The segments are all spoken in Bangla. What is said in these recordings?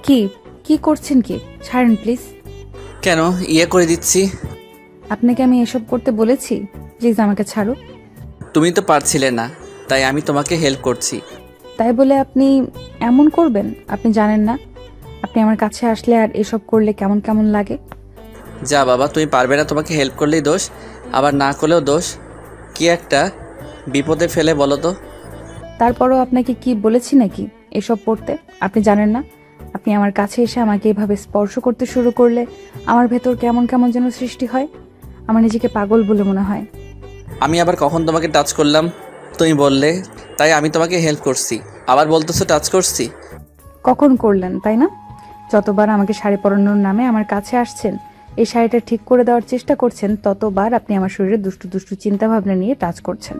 কি কি করছেন? কি ছাড়েন প্লিজ। কেন করে দিচ্ছি? আপনাকে আমি এসব করতে বলেছি? প্লিজ আমাকে ছাড়ো। তুমি তো পারছিলে না, তাই আমি তোমাকে হেল্প করছি। তাই বলে আপনি এমন করবেন? আপনি জানেন না আপনি আমার কাছে আসলে আর এসব করলে কেমন কেমন লাগে। যা বাবা, তুমি পারবে না, তোমাকে হেল্প করলেই দোষ, আবার না করলেও দোষ। কি একটা বিপদে ফেলে বলো তো। তারপরও আপনাকে কি বলেছি নাকি এসব পড়তে? আপনি জানেন না আপনি আমার কাছে এসে আমাকে এভাবে স্পর্শ করতে শুরু করলে আমার ভেতর কেমন কেমন যেন সৃষ্টি হয়। আমার নিজেকে পাগল বলে মনে হয়। আমি আবার কখন তোমাকে টাচ করলাম? তুমি বললে তাই আমি তোমাকে হেল্প করছি, আবার বলতেছো টাচ করছি। কখন করলেন তাই না? যতবার আমাকে শাড়ি পরানোর নামে আমার কাছে আসছেন, এই শাড়িটা ঠিক করে দেওয়ার চেষ্টা করছেন, ততবার আপনি আমার শরীরে দুষ্টু দুষ্টু চিন্তা ভাবনা নিয়ে টাচ করছেন।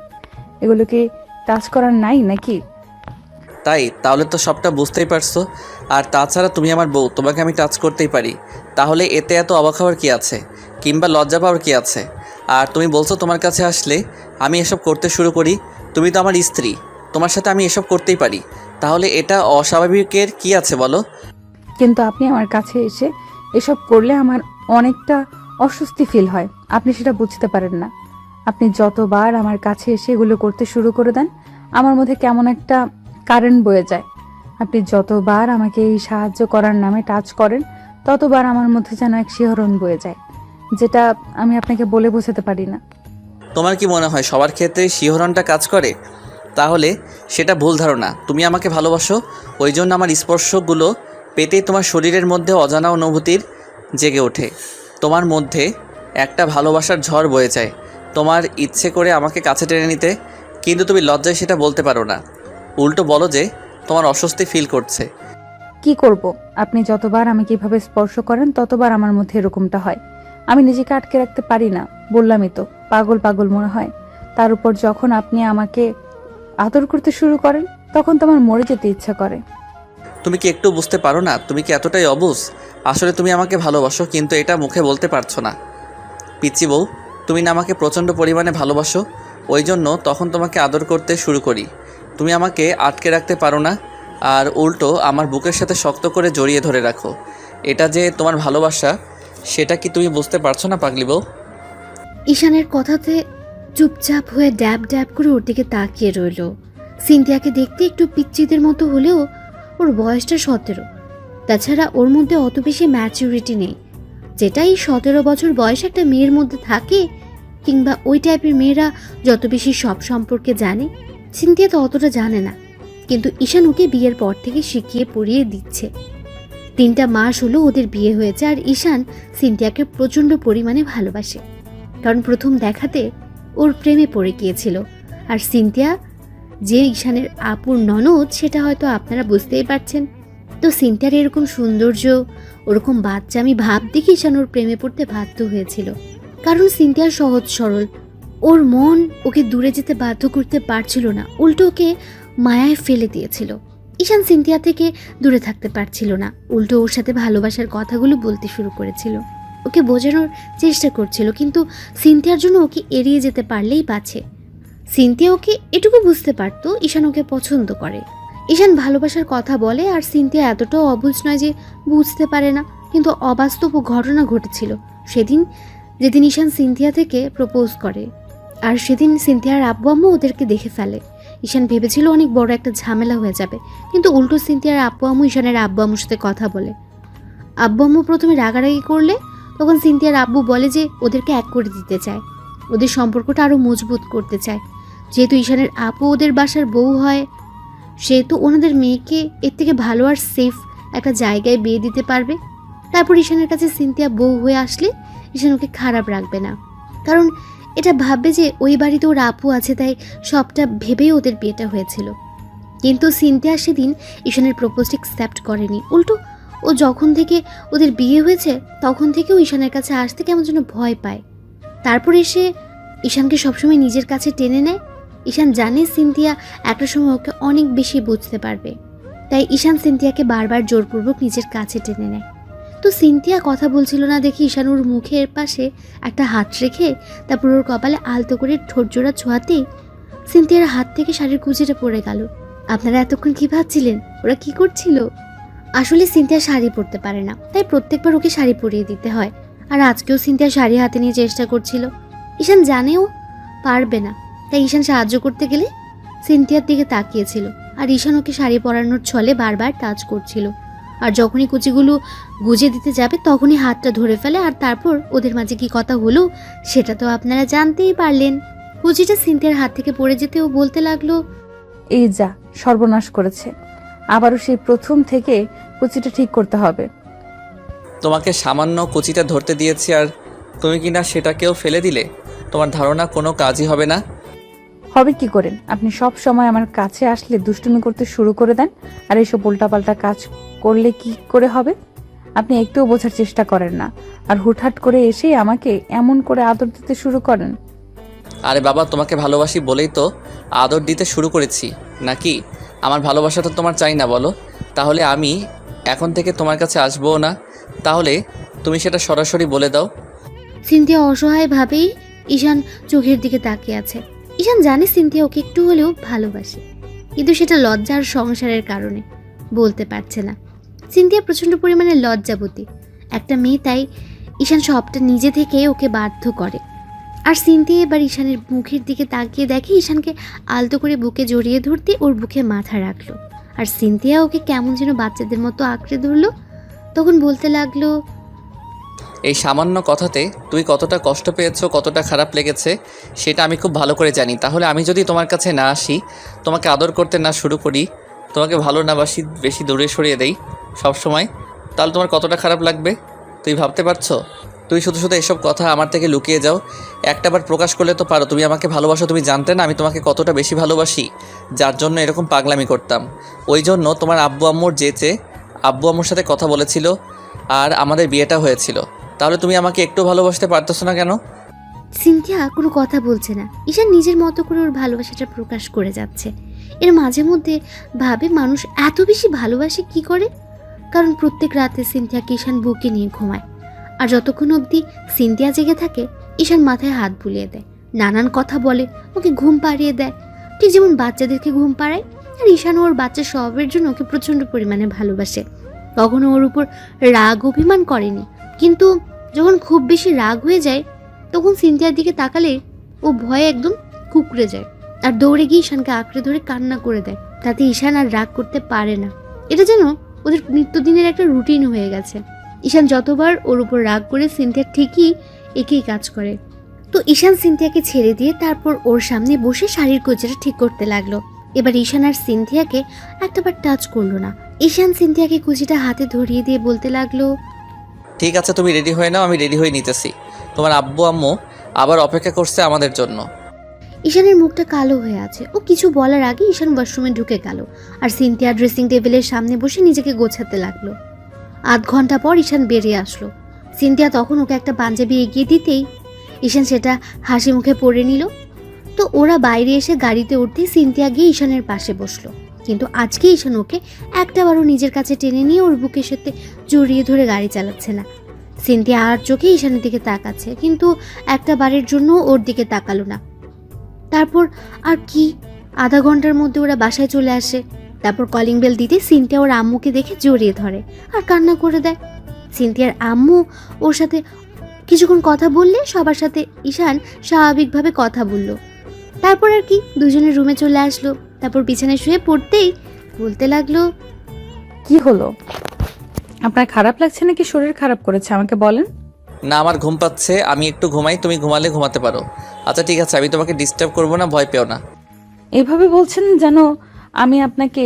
এগুলো কি টাচ করার নাই নাকি? তাই তাহলে তো সবটা বুঝতেই পারছো। আর তাছাড়া তুমি আমার বউ, তোমাকে আমি টাচ করতেই পারি, তাহলে এতে এত অবাক হওয়ার কী আছে, কিংবা লজ্জা পাওয়ার কী আছে? আর তুমি বলছো তোমার কাছে আসলে আমি এসব করতে শুরু করি। তুমি তো আমার স্ত্রী, তোমার সাথে আমি এসব করতেই পারি, তাহলে এটা অস্বাভাবিকের কী আছে বলো? কিন্তু আপনি আমার কাছে এসে এসব করলে আমার অনেকটা অস্বস্তি ফিল হয়। আপনি সেটা বুঝতে পারেন না। আপনি যতবার আমার কাছে এসে এগুলো করতে শুরু করে দেন, আমার মধ্যে কেমন একটা কারেন্ট বয়ে যায়। আপনি যতবার আমাকে এই সাহায্য করার নামে টাচ করেন, ততবার আমার মধ্যে যেন এক শিহরণ বয়ে যায়, যেটা আমি আপনাকে বলে বোঝাতে পারি না। তোমার কি মনে হয় সবার ক্ষেত্রে শিহরণটা কাজ করে? তাহলে সেটা ভুল ধারণা। তুমি আমাকে ভালোবাসো, ওই জন্য আমার স্পর্শগুলো পেতেই তোমার শরীরের মধ্যে অজানা অনুভূতির জেগে ওঠে। তোমার মধ্যে একটা ভালোবাসার ঝড় বয়ে যায়। তোমার ইচ্ছে করে আমাকে কাছে টেনে নিতে, কিন্তু তুমি লজ্জায় সেটা বলতে পারো না। উল্টো বলো যে তোমার অস্বস্তি ফিল করছে। কি করব? আপনি যতবার আমাকে এভাবে স্পর্শ করেন, ততবার আমার মধ্যে এরকমটা হয়। আমি নিজেকে আটকে রাখতে পারি না। বললামই তো, পাগল পাগল মনে হয়। তার উপর যখন আপনি আমাকে আদর করতে শুরু করেন, তখন তো আমার মরে যেতে ইচ্ছা করে। তুমি কি একটু বুঝতে পারো না? তুমি কি এতটাই অবুঝ? আসলে তুমি আমাকে ভালোবাসো, কিন্তু এটা মুখে বলতে পারছো না। পিচ্চি বউ, তুমি না আমাকে প্রচণ্ড পরিমাণে ভালোবাসো, ওই জন্য তখন তোমাকে আদর করতে শুরু করি। তুমি আমাকে আটকে রাখতে পারো না, আর উল্টো আমার বুকের সাথে শক্ত করে জড়িয়ে ধরে রাখো। এটা যে তোমার ভালোবাসা, সেটা কি তুমি বুঝতে পারছো না পাগলি বউ? ঈশানের কথাতে চুপচাপ হয়ে ড্যাব ড্যাব করে ওর দিকে তাকিয়ে রইল। সিনথিয়াকে দেখতে একটু পিচ্চিদের মতো হলেও ওর বয়সটা 17। তাছাড়া ওর মধ্যে অত বেশি ম্যাচুরিটি নেই, যেটা এই 17 বছর বয়স একটা মেয়ের মধ্যে থাকে, কিংবা ওই টাইপের মেয়েরা যত বেশি সব সম্পর্কে জানে, সিনথিয়া তো অতটা জানে না। কিন্তু ঈশান ওকে বিয়ের পর থেকে শিখিয়ে পড়িয়ে দিচ্ছে। 3টা মাস হলো ওদের বিয়ে হয়েছে, আর ঈশান সিনথিয়াকে প্রচণ্ড পরিমাণে ভালোবাসে। কারণ প্রথম দেখাতে ওর প্রেমে পড়ে গিয়েছিল। আর সিনথিয়া যে ঈশানের আপুর ননদ, সেটা হয়তো আপনারা বুঝতেই পারছেন। তো সিনথিয়ার এরকম সৌন্দর্য, ওরকম বাচ্চামি ভাব দেখে ঈশান ওর প্রেমে পড়তে বাধ্য হয়েছিল। কারণ সিনথিয়া সহজ সরল, ওর মন ওকে দূরে যেতে বাধ্য করতে পারছিল না, উল্টো ওকে মায়ায় ফেলে দিয়েছিল। ঈশান সিনথিয়া থেকে দূরে থাকতে পারছিল না, উল্টো ওর সাথে ভালোবাসার কথাগুলো বলতে শুরু করেছিল, ওকে বোঝানোর চেষ্টা করছিল। কিন্তু সিনথিয়ার জন্য ওকে এড়িয়ে যেতে পারলেই বাঁচে। সিনথিয়া ওকে এটুকু বুঝতে পারতো ঈশান ওকে পছন্দ করে। ঈশান ভালোবাসার কথা বলে, আর সিনথিয়া এতটাও অবুঝ নয় যে বুঝতে পারে না। কিন্তু অবাস্তব ঘটনা ঘটেছিল সেদিন, যেদিন ঈশান সিনথিয়া থেকে প্রপোজ করে। আর সেদিন সিনথিয়ার আব্বু আম্মু ওদেরকে দেখে ফেলে। ঈশান ভেবেছিল অনেক বড় একটা ঝামেলা হয়ে যাবে, কিন্তু উল্টো সিনথিয়ার আব্বু আম্মু ঈশানের আব্বু আম্মুর সাথে কথা বলে। আব্বু আম্মু প্রথমে রাগারাগি করলে, তখন সিনথিয়ার আব্বু বলে যে ওদেরকে এক করে দিতে চায়, ওদের সম্পর্কটা আরও মজবুত করতে চায়। যেহেতু ঈশানের আপু ওদের বাসার বউ হয়, সেহেতু ওনাদের মেয়েকে এর থেকে ভালো আর সেফ একটা জায়গায় বিয়ে দিতে পারবে। তারপর ঈশানের কাছে সিনথিয়া বউ হয়ে আসলে ঈশান ওকে খারাপ রাখবে না, কারণ এটা ভাববে যে ওই বাড়িতে ওর আপু আছে, তাই সবটা ভেবেই ওদের বিয়েটা হয়েছিল। কিন্তু সিনথিয়া সেদিন ঈশানের প্রপোজটা অ্যাকসেপ্ট করেনি। উল্টো ও যখন থেকে ওদের বিয়ে হয়েছে, তখন থেকেও ঈশানের কাছে আসতে কেমন যেন ভয় পায়। তারপর এসে ঈশানকে সবসময় নিজের কাছে টেনে নেয়। ঈশান জানে সিনথিয়া একটা সময় ওকে অনেক বেশি বুঝতে পারবে, তাই ঈশান সিনথিয়াকে বারবার জোরপূর্বক নিজের কাছে টেনে নেয়। তো সিনথিয়া কথা বলছিল না দেখে ঈশান ওর মুখের পাশে একটা হাত রেখে তারপর ওর কপালে আলতো করে ঠোঁট জোড়া ছোঁয়াতেই সিনথিয়ার হাত থেকে শাড়ির কুচিটা পড়ে গেল। আপনারা এতক্ষণ কি ভাবছিলেন ওরা কি করছিল? আসলে সিনথিয়া শাড়ি পরতে পারে না, তাই প্রত্যেকবার ওকে শাড়ি পরিয়ে দিতে হয়। আর আজকেও সিনথিয়া শাড়ি হাতে নিয়ে চেষ্টা করছিল। ঈশান জানেও পারবে না, তাই ঈশান সাহায্য করতে গেলে সিনথিয়ার দিকে তাকিয়েছিল। আর ঈশান ওকে শাড়ি পরানোর ছলে বারবার টাচ করছিল। আর যখনই কুচিগুলো গুজে দিতে যাবে তখনই হাতটা ধরে ফেলে। আর তারপর ওদের মাঝে কি কথা হলো সেটা তো আপনারা জানতেই পারলেন। কুচিটা সিনথিয়ার হাত থেকে পড়ে যেতে ও বলতে লাগলো, এই যা সর্বনাশ করেছে, আবারও সেই প্রথম থেকে কুচিটা ঠিক করতে হবে। তোমাকে সামান্য কুচিটা ধরতে দিয়েছি আর তুমি কি না সেটাকেও ফেলে দিলে? তোমার ধারণা কোনো কাজই হবে না? হবে কি করেন? আপনি সব সময় আমার কাছে আসলে দুষ্টুমি করতে শুরু করে দেন, আর এইসব উল্টাপাল্টা কাজ করলে কি করে হবে? আপনি একটুও বোঝার চেষ্টা করেন না, আর হুটহাট করে এসেই আমাকে এমন করে আদর দিতে শুরু করেন। আরে বাবা, তোমাকে ভালোবাসি বলেই তো আদর দিতে শুরু করেছি, নাকি? আমার ভালোবাসাটা তোমার চাই না বলো? তাহলে আমি এখন থেকে তোমার কাছে আসবো না। তাহলে তুমি সেটা সরাসরি বলে দাও। সিনথিয়া অসহায়ভাবেই ঈশান চোখের দিকে তাকিয়ে আছে। ঈশান জানে সিনথিয়া ওকে একটু হলেও ভালোবাসে, কিন্তু সেটা লজ্জার সংসারের কারণে বলতে পারছে না। সিনথিয়া প্রচণ্ড পরিমাণে লজ্জাবতী একটা মেয়ে, তাই ঈশান সবটা নিজে থেকে ওকে বাধ্য করে। আর সিনথিয়া এবার ঈশানের মুখের দিকে তাকিয়ে দেখে ঈশানকে আলতো করে বুকে জড়িয়ে ধরতে ওর বুকে মাথা রাখলো। আর সিনথিয়া ওকে কেমন যেন বাচ্চাদের মতো আঁকড়ে ধরলো। তখন বলতে লাগলো, এই সামান্য কথাতে তুই কতটা কষ্ট পেয়েছো, কতটা খারাপ লেগেছে সেটা আমি খুব ভালো করে জানি। তাহলে আমি যদি তোমার কাছে না আসি, তোমাকে আদর করতে না শুরু করি, তোমাকে ভালো না বাসি, বেশি দূরে সরিয়ে দেই সব সময়, তাহলে তোমার কতটা খারাপ লাগবে তুই ভাবতে পারছো? তুই শুধু শুধু এসব কথা আমার থেকে লুকিয়ে যাও। একটাবার প্রকাশ করলে তো পারো তুমি আমাকে ভালোবাসো। তুমি জানতে না আমি তোমাকে কতটা বেশি ভালোবাসি, যার জন্য এরকম পাগলামি করতাম। ওই জন্য তোমার আব্বু আম্মুর যেচে আব্বু আম্মুর সাথে কথা বলেছিল আর আমাদের বিয়েটা হয়েছিল। তাহলে তুমি আমাকে একটু ভালোবাসতে পারতেছো না কেন? সিনথিয়া কোনো কথা বলছে না। ঈশান নিজের মতো করে ওর ভালোবাসাটা প্রকাশ করে যাচ্ছে। এর মাঝে মধ্যে ভাবে মানুষ এত বেশি ভালোবাসে কি করে, কারণ প্রত্যেক রাতে সিনথিয়াকে ঈশান বুকে নিয়ে ঘুমায়। আর যতক্ষণ অবধি সিনথিয়া জেগে থাকে ঈশান মাথায় হাত বুলিয়ে দেয়, নানান কথা বলে, ওকে ঘুম পাড়িয়ে দেয়, ঠিক যেমন বাচ্চাদেরকে ঘুম পাড়ায়। আর ঈশানও ওর বাচ্চার স্বভাবের জন্য ওকে প্রচণ্ড পরিমাণে ভালোবাসে। কখনো ওর উপর রাগ অভিমান করেনি, কিন্তু যখন খুব বেশি রাগ হয়ে যায় তখন সিনথিয়ার দিকে তাকালে ও ভয়ে একদম কুঁকড়ে যায় আর দৌড়ে গিয়ে ঈশানকে আঁকড়ে ধরে কান্না করে দেয়। তাতে ঈশান আর রাগ করতে পারে না। এটা যেন ওদের নিত্যদিনের একটা রুটিন হয়ে গেছে। ঈশান যতবার ওর উপর রাগ করে সিনথিয়া ঠিকই একই কাজ করে। তো ঈশান সিনথিয়াকে ছেড়ে দিয়ে তারপর ওর সামনে বসে শাড়ির কোচাটা ঠিক করতে লাগলো। এবার ঈশান আর সিনথিয়াকে একটাবার টাচ করলো না। ঈশান সিনথিয়াকে কুচিটা হাতে ধরিয়ে দিয়ে বলতে লাগলো, ঠিক আছে, তুমি রেডি হয়ে নাও, আমি রেডি হয়ে নিতেছি। তোমার আব্বু আম্মু আবার অপেক্ষা করছে আমাদের জন্য। ঈশানের মুখটা কালো হয়ে আছে। ও কিছু বলার আগে ঈশান ওয়াশরুমে ঢুকে গেল আর সিনথিয়া ড্রেসিং টেবিলের সামনে বসে নিজেকে গোছাতে লাগলো। আধ ঘন্টা পর ঈশান বেরিয়ে আসলো। সিনথিয়া তখন ওকে একটা পাঞ্জাবি এগিয়ে দিতেই ঈশান সেটা হাসি মুখে পরে নিল। তো ওরা বাইরে এসে গাড়িতে উঠতেই সিনথিয়া গিয়ে ঈশানের পাশে বসলো। কিন্তু আজকে ঈশান ওকে একটাবারও নিজের কাছে টেনে নিয়ে ওর বুকের সাথে জড়িয়ে ধরে গাড়ি চালাচ্ছে না। সিনথিয়া আর চোখে ঈশানের দিকে তাকাচ্ছে, কিন্তু একটা বারের জন্য ওর দিকে তাকালো না। তারপর আর কি আধা ঘন্টার মধ্যে ওরা বাসায় চলে আসে। তারপর কলিং বেল দিতে সিনথিয়া ওর আম্মুকে দেখে জড়িয়ে ধরে আর কান্না করে দেয়। সিনথিয়ার আম্মু ওর সাথে কিছুক্ষণ কথা বললে সবার সাথে ঈশান স্বাভাবিকভাবে কথা বলল। তারপর আর কি দুজনের রুমে চলে আসলো। তারপর বিছানায় শুয়ে পড়তেই বলতে লাগলো, কি হলো? আপনার খারাপ লাগছে নাকি শরীর খারাপ করেছে আমাকে বলেন। না, আমার ঘুম পাচ্ছে, আমি একটু ঘুমাই, তুমি ঘুমালে ঘুমাতে পারো। আচ্ছা ঠিক আছে, আমি তোমাকে ডিস্টার্ব করবো না, ভয় পেও না। এভাবে বলছেন যেন আমি আপনাকে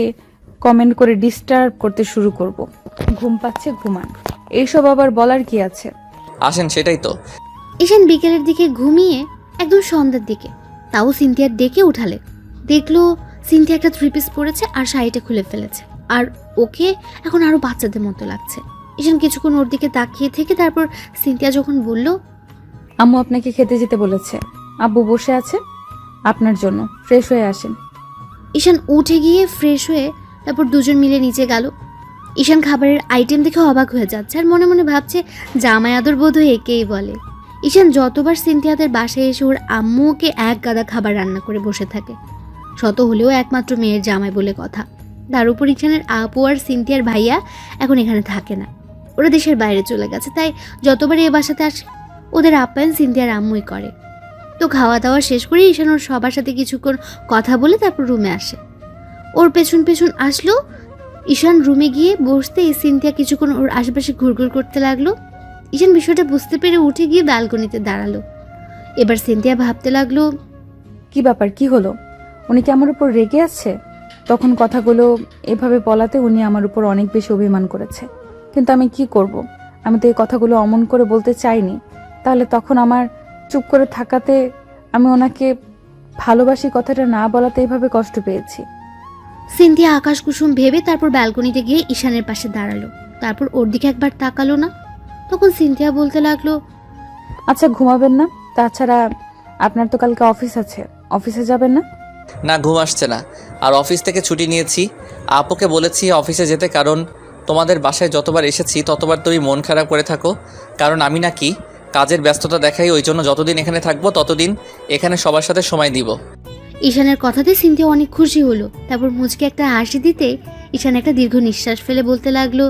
কমেন্ট করে ডিস্টার্ব করতে শুরু করব। ঘুম পাচ্ছে ঘুমান, এইসব আবার বলার কি আছে? আসেন, সেটাই তো। ঈশান বিকেলের দিকে ঘুমিয়ে একদম সন্ধ্যার দিকে তাও সিনথিয়ার ডেকে উঠালে দেখলো সিনথিয়া একটা থ্রি পিস পরেছে আর শাড়িটা খুলে ফেলেছে। আর ওকে এখন আরো বাচ্চাদের মতো লাগছে। ঈশান কিছুক্ষণ ওর দিকে তাকিয়ে থেকে তারপর সিনথিয়া যখন বলল, আম্মু আপনাকে খেতে যেতে বলেছে, আব্বু বসে আছে আপনার জন্য, ফ্রেশ হয়ে আসেন। ঈশান উঠে গিয়ে ফ্রেশ হয়ে তারপর দুজন মিলে নিচে গেল। ঈশান খাবারের আইটেম দেখে অবাক হয়ে যাচ্ছে আর মনে মনে ভাবছে জামাই আদর বোধ হয়ে একেই বলে। ঈশান যতবার সিনথিয়াদের বাসায় এসে ওর আম্মু ওকে এক গাদা খাবার রান্না করে বসে থাকে। শত হলেও একমাত্র মেয়ের জামাই বলে কথা। তার উপর ঈশানের আপু আর সিনথিয়ার ভাইয়া এখন এখানে থাকে না, ওরা দেশের বাইরে চলে গেছে। তাই যতবার এ বাসাতে আসে ওদের আপ্যায়ন সিনথিয়ার আম্মুই করে। তো খাওয়া দাওয়া শেষ করে ঈশান ওর সবার সাথে কিছুক্ষণ কথা বলে তারপর রুমে আসে। ওর পেছন পেছন আসলো। ঈশান রুমে গিয়ে বসতেই সিনথিয়া কিছুক্ষণ ওর আশেপাশে ঘুরঘুর করতে লাগলো। ঈশান বিষয়টা বুঝতে পেরে উঠে গিয়ে ব্যালকনিতে দাঁড়ালো। এবার সিনথিয়া ভাবতে লাগলো, কি ব্যাপার, কি হলো? উনি কি আমার উপর রেগে আছে? তখন কথাগুলো এভাবে বলাতে উনি আমার উপর অনেক বেশি অভিমান করেছে, কিন্তু আমি কি করব? আমি তো এই কথাগুলো অমন করে বলতে চাইনি। তাহলে তখন আমার চুপ করে থাকাতে আমি ওনাকে ভালোবাসি কথাটা না বলাতে এভাবে কষ্ট পেয়েছি। সিনথিয়া আকাশ কুসুম ভেবে তারপর ব্যালকনিতে গিয়ে ঈশানের পাশে দাঁড়ালো। তারপর ওর দিকে একবার তাকালো না। তখন সিনথিয়া বলতে লাগলো, আচ্ছা, ঘুমাবেন না? তাছাড়া আপনার তো কালকে অফিস আছে, অফিসে যাবেন না? না, ঘুম আসছে না। আর অফিস থেকে ছুটি নিয়েছি। আপুকে বলেছি অফিসে যেতে, কারণ তোমাদের বাসায় যতবার এসেছি ততবার তুমি মন খারাপ করে থাকো। কারণ আমি নাকি কাজের ব্যস্ততা দেখাই, ওই জন্য যতদিন এখানে থাকবো ততদিন এখানে সবার সাথে সময় দিব। ঈশানের কথাতে সিনথিয়া অনেক খুশি হলো। তারপর মুচকে একটা হাসি দিতে ঈশান একটা দীর্ঘ নিঃশ্বাস ফেলে বলতে লাগলো,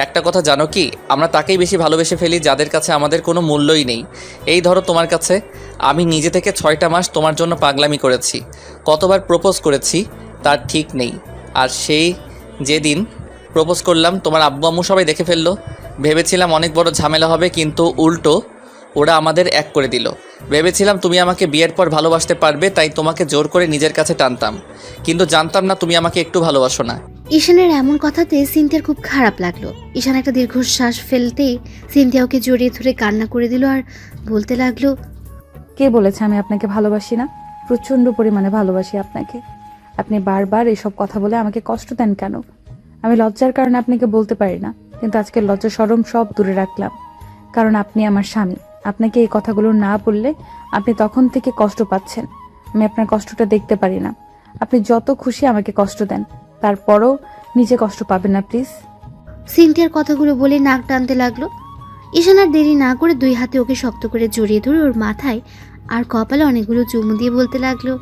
একটা কথা জানো কি, আমরা তাকেই বেশি ভালোবেসে ফেলি যাদের কাছে আমাদের কোনো মূল্যই নেই। এই ধরো তোমার কাছে আমি নিজে থেকে 6টা মাস তোমার জন্য পাগলামি করেছি, কতবার প্রপোজ করেছি তার ঠিক নেই। আর সেই যেদিন প্রপোজ করলাম তোমার আব্বু আম্মু সবাই দেখে ফেললো। ভেবেছিলাম অনেক বড় ঝামেলা হবে, কিন্তু উল্টো ওরা আমাদের এক করে দিল। ভেবেছিলাম তুমি আমাকে বিয়ের পর ভালোবাসতে পারবে, তাই তোমাকে জোর করে নিজের কাছে টানতাম, কিন্তু জানতাম না তুমি আমাকে একটু ভালোবাসো না। ঈশানের এমন কথাতে সিনথিয়ার খুব খারাপ লাগলো। ঈশান একটা দীর্ঘশ্বাস ফেলতেই সিনথিয়া ওকে জড়িয়ে ধরে কান্না করে দিল আর বলতে লাগলো, কে বলেছে আমি আপনাকে ভালোবাসি না? প্রচণ্ড পরিমাণে ভালোবাসি আপনাকে। আপনি বারবার এসব কথা বলে আমাকে কষ্ট দেন কেন? আমি লজ্জার কারণে আপনাকে বলতে পারি না, কিন্তু আজকে লজ্জা শরম সব দূরে রাখলাম, কারণ আপনি আমার স্বামী। আপনাকে এই কথাগুলো না বললে আপনি তখন থেকে কষ্ট পাচ্ছেন। আমি আপনার কষ্টটা দেখতে পারি না। আপনি যত খুশি আমাকে কষ্ট দেন, তারপরও নিজে কষ্ট পাবেন না প্লিজ। সিনথিয়ার কথাগুলো বলে নাক টানতে লাগলো। ঈশান আর দেরি না করে 2 হাতে ওকে শক্ত করে জড়িয়ে ধরে ওর মাথায় আর কপালে অনেকগুলো চুমু দিয়ে বলতে লাগলো,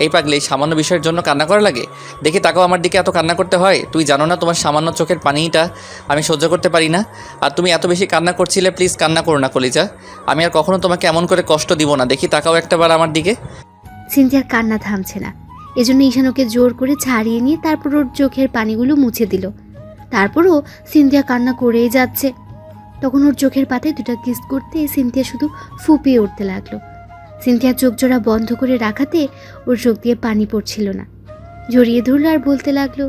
এই পাগলে এই সামান্য বিষয়ের জন্য কান্না করা লাগে? দেখি তাকাও আমার দিকে, এত কান্না করতে হয়? তুই জানো না তোমার সামান্য চোখের পানিটা আমি সহ্য করতে পারি না? আর তুমি এত বেশি কান্না করছিলে, প্লিজ কান্না করো না কলিজা। আমি আর কখনো তোমাকে এমন করে কষ্ট দিব না। দেখি তাকাও একটাবার আমার দিকে। সিনথিয়ার কান্না থামছে না। এজন্য ঈশান ওকে জোর করে ছাড়িয়ে নিয়ে তারপর ওর চোখের পানিগুলো মুছে দিল। তারপরও সিনথিয়া কান্না করেই যাচ্ছে। তখন ওর চোখের পাতায় 2টা কিস করতে সিনথিয়া শুধু ফুপিয়ে উঠতে লাগলো। সিনথিয়া চোখ জোড়া বন্ধ করে রাখাতে ওর চোখ দিয়ে পানি পড়ছিল না। জড়িয়ে ধরলো আর বলতে লাগলো,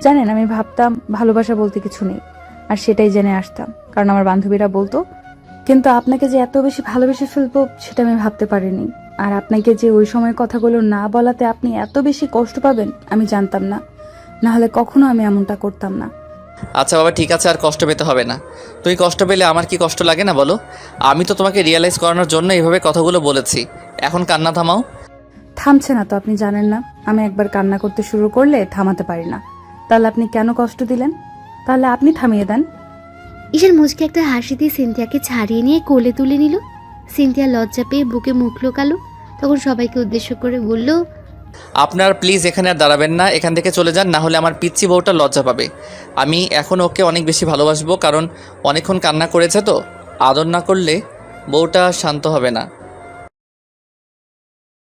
জানেন, আমি ভাবতাম ভালোবাসা বলতে কিছু নেই, আর সেটাই জেনে আসতাম, কারণ আমার বান্ধবীরা বলতো। কিন্তু আপনাকে যে এত বেশি ভালোবেসে ফেলবো সেটা আমি ভাবতে পারিনি। আর আপনাকে যে ওই সময় কথাগুলো না বলাতে আপনি এত বেশি কষ্ট পাবেন আমি জানতাম না। না হলে কখনো আমি এমনটা করতাম না। আচ্ছা বাবা, ঠিক আছে, আর কষ্ট পেতে হবে না। তুমি কষ্ট পেলে আমার কি কষ্ট লাগে না বলো? আমি তো তোমাকে রিয়েলাইজ করানোর জন্য এইভাবে কথাগুলো বলেছি। এখন কান্না থামাও। থামছে না তো, আপনি জানেন না আমি একবার কান্না করতে শুরু করলে থামাতে পারি না। তাহলে আপনি কেন কষ্ট দিলেন? তাহলে আপনি থামিয়ে দেন। ঈশান মুচকে একটা হাসি দিয়ে সিনথিয়াকে ছাড়িয়ে নিয়ে কোলে তুলে নিল। সিনথিয়া লজ্জা পেয়ে বুকে মুখ লুকালো। তখন সবাইকে উদ্দেশ্য করে বলল, আপনারা প্লিজ এখানে আর দাঁড়াবেন না, এখান থেকে চলে যান, না হলে আমার পিচ্চি বউটা লজ্জা পাবে। আমি এখন ওকে অনেক বেশি ভালোবাসবো, কারণ অনেকক্ষণ কান্না করেছে তো। আদর না করলে বউটা শান্ত হবে না।